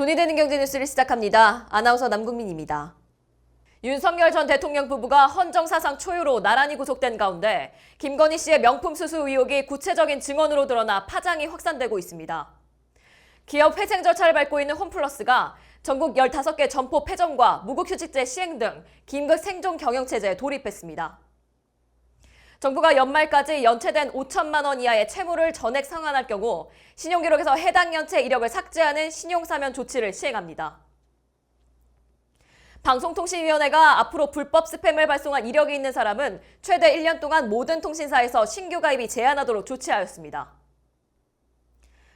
돈이 되는 경제 뉴스를 시작합니다. 아나운서 남국민입니다. 윤석열 전 대통령 부부가 헌정사상 초유로 나란히 구속된 가운데 김건희 씨의 명품 수수 의혹이 구체적인 증언으로 드러나 파장이 확산되고 있습니다. 기업 회생 절차를 밟고 있는 홈플러스가 전국 15개 점포 폐점과 무급휴직제 시행 등 긴급 생존 경영체제에 돌입했습니다. 정부가 연말까지 연체된 5천만 원 이하의 채무를 전액 상환할 경우 신용기록에서 해당 연체 이력을 삭제하는 신용사면 조치를 시행합니다. 방송통신위원회가 앞으로 불법 스팸을 발송한 이력이 있는 사람은 최대 1년 동안 모든 통신사에서 신규 가입이 제한하도록 조치하였습니다.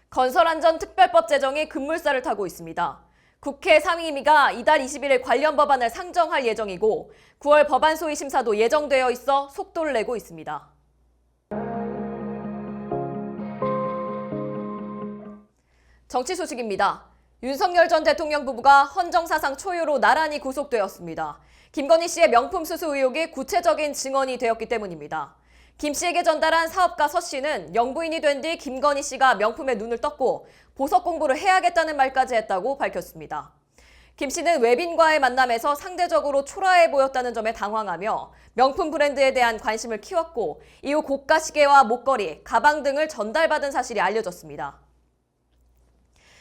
건설안전특별법 제정이 급물살을 타고 있습니다. 국회 상임위가 이달 21일 관련 법안을 상정할 예정이고 9월 법안 소위 심사도 예정되어 있어 속도를 내고 있습니다. 정치 소식입니다. 윤석열 전 대통령 부부가 헌정사상 초유로 나란히 구속되었습니다. 김건희 씨의 명품 수수 의혹이 구체적인 증언이 되었기 때문입니다. 김 씨에게 전달한 사업가 서 씨는 영부인이 된 뒤 김건희 씨가 명품에 눈을 떴고 보석 공부를 해야겠다는 말까지 했다고 밝혔습니다. 김 씨는 외빈과의 만남에서 상대적으로 초라해 보였다는 점에 당황하며 명품 브랜드에 대한 관심을 키웠고 이후 고가 시계와 목걸이, 가방 등을 전달받은 사실이 알려졌습니다.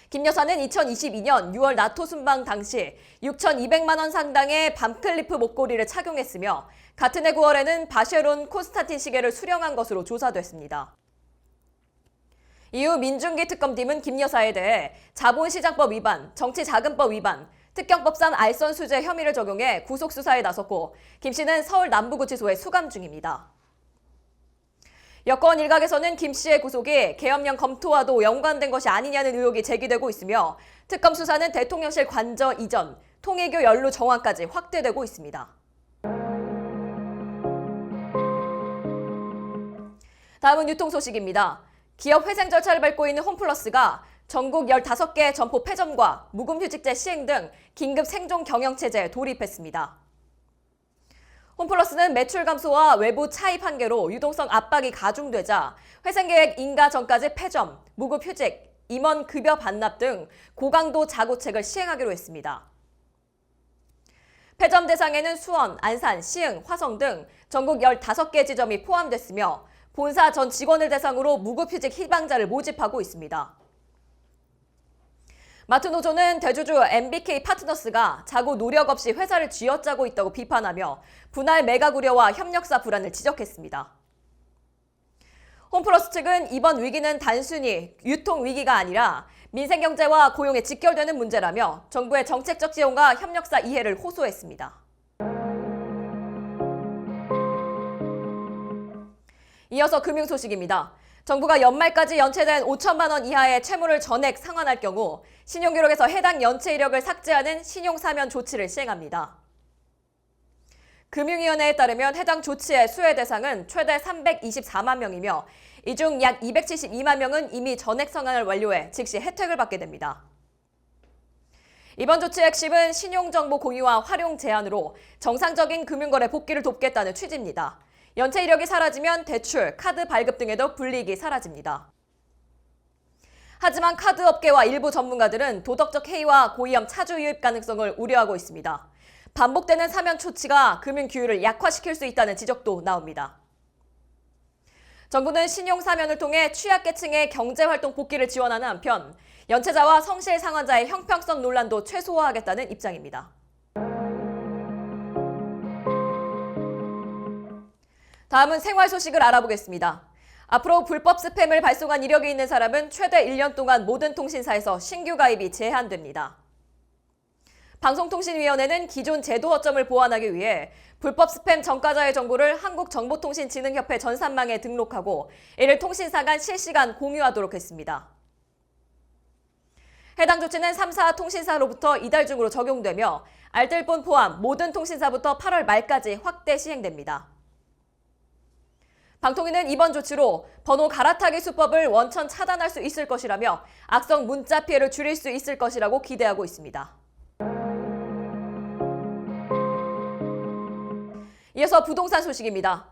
김 여사는 2022년 6월 나토 순방 당시 6,200만 원 상당의 밤클리프 목걸이를 착용했으며 같은 해 9월에는 바쉐론 콘스탄틴 시계를 수령한 것으로 조사됐습니다. 이후 민중기 특검팀은 김 여사에 대해 자본시장법 위반, 정치자금법 위반, 특경법상 알선 수재 혐의를 적용해 구속수사에 나섰고 김 씨는 서울 남부구치소에 수감 중입니다. 여권 일각에서는 김 씨의 구속이 계엄령 검토와도 연관된 것이 아니냐는 의혹이 제기되고 있으며 특검 수사는 대통령실 관저 이전, 통일교 연루 정황까지 확대되고 있습니다. 다음은 유통 소식입니다. 기업 회생 절차를 밟고 있는 홈플러스가 전국 15개 점포 폐점과 무급휴직제 시행 등 긴급 생존 경영체제에 돌입했습니다. 홈플러스는 매출 감소와 외부 차입 한계로 유동성 압박이 가중되자 회생계획 인가 전까지 폐점, 무급휴직, 임원 급여 반납 등 고강도 자구책을 시행하기로 했습니다. 폐점 대상에는 수원, 안산, 시흥, 화성 등 전국 15개 지점이 포함됐으며 본사 전 직원을 대상으로 무급휴직 희망자를 모집하고 있습니다. 마트노조는 대주주 MBK 파트너스가 자구 노력 없이 회사를 쥐어짜고 있다고 비판하며 분할 매각 우려와 협력사 불안을 지적했습니다. 홈플러스 측은 이번 위기는 단순히 유통 위기가 아니라 민생경제와 고용에 직결되는 문제라며 정부의 정책적 지원과 협력사 이해를 호소했습니다. 이어서 금융 소식입니다. 정부가 연말까지 연체된 5천만 원 이하의 채무를 전액 상환할 경우 신용기록에서 해당 연체 이력을 삭제하는 신용사면 조치를 시행합니다. 금융위원회에 따르면 해당 조치의 수혜 대상은 최대 324만 명이며 이 중 약 272만 명은 이미 전액 상환을 완료해 즉시 혜택을 받게 됩니다. 이번 조치의 핵심은 신용정보 공유와 활용 제한으로 정상적인 금융거래 복귀를 돕겠다는 취지입니다. 연체 이력이 사라지면 대출, 카드 발급 등에도 불이익이 사라집니다. 하지만 카드 업계와 일부 전문가들은 도덕적 해이와 고위험 차주 유입 가능성을 우려하고 있습니다. 반복되는 사면 조치가 금융 규율을 약화시킬 수 있다는 지적도 나옵니다. 정부는 신용 사면을 통해 취약계층의 경제활동 복귀를 지원하는 한편 연체자와 성실 상환자의 형평성 논란도 최소화하겠다는 입장입니다. 다음은 생활 소식을 알아보겠습니다. 앞으로 불법 스팸을 발송한 이력이 있는 사람은 최대 1년 동안 모든 통신사에서 신규 가입이 제한됩니다. 방송통신위원회는 기존 제도 허점을 보완하기 위해 불법 스팸 전과자의 정보를 한국정보통신진흥협회 전산망에 등록하고 이를 통신사 간 실시간 공유하도록 했습니다. 해당 조치는 3사 통신사로부터 이달 중으로 적용되며 알뜰폰 포함 모든 통신사부터 8월 말까지 확대 시행됩니다. 방통위는 이번 조치로 번호 갈아타기 수법을 원천 차단할 수 있을 것이라며 악성 문자 피해를 줄일 수 있을 것이라고 기대하고 있습니다. 이어서 부동산 소식입니다.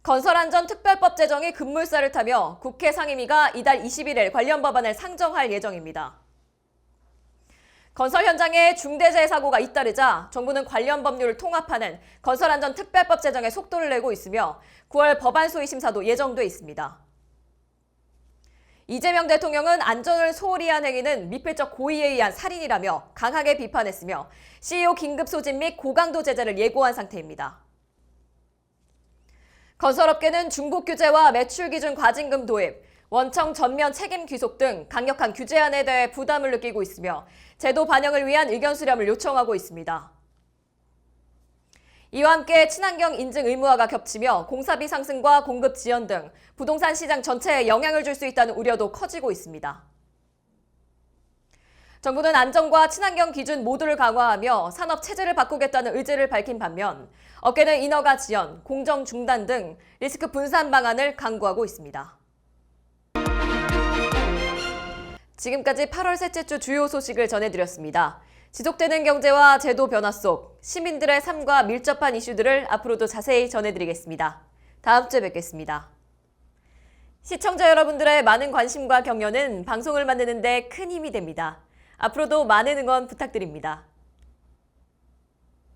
건설안전특별법 제정이 급물살을 타며 국회 상임위가 이달 21일 관련 법안을 상정할 예정입니다. 건설 현장에 중대재해 사고가 잇따르자 정부는 관련 법률을 통합하는 건설안전특별법 제정에 속도를 내고 있으며 9월 법안 소위 심사도 예정돼 있습니다. 이재명 대통령은 안전을 소홀히 한 행위는 미필적 고의에 의한 살인이라며 강하게 비판했으며 CEO 긴급 소집 및 고강도 제재를 예고한 상태입니다. 건설업계는 중복 규제와 매출 기준 과징금 도입, 원청 전면 책임 귀속 등 강력한 규제안에 대해 부담을 느끼고 있으며 제도 반영을 위한 의견 수렴을 요청하고 있습니다. 이와 함께 친환경 인증 의무화가 겹치며 공사비 상승과 공급 지연 등 부동산 시장 전체에 영향을 줄 수 있다는 우려도 커지고 있습니다. 정부는 안전과 친환경 기준 모두를 강화하며 산업 체제를 바꾸겠다는 의지를 밝힌 반면 업계는 인허가 지연, 공정 중단 등 리스크 분산 방안을 강구하고 있습니다. 지금까지 8월 셋째 주 주요 소식을 전해드렸습니다. 지속되는 경제와 제도 변화 속 시민들의 삶과 밀접한 이슈들을 앞으로도 자세히 전해드리겠습니다. 다음 주에 뵙겠습니다. 시청자 여러분들의 많은 관심과 격려는 방송을 만드는 데 큰 힘이 됩니다. 앞으로도 많은 응원 부탁드립니다.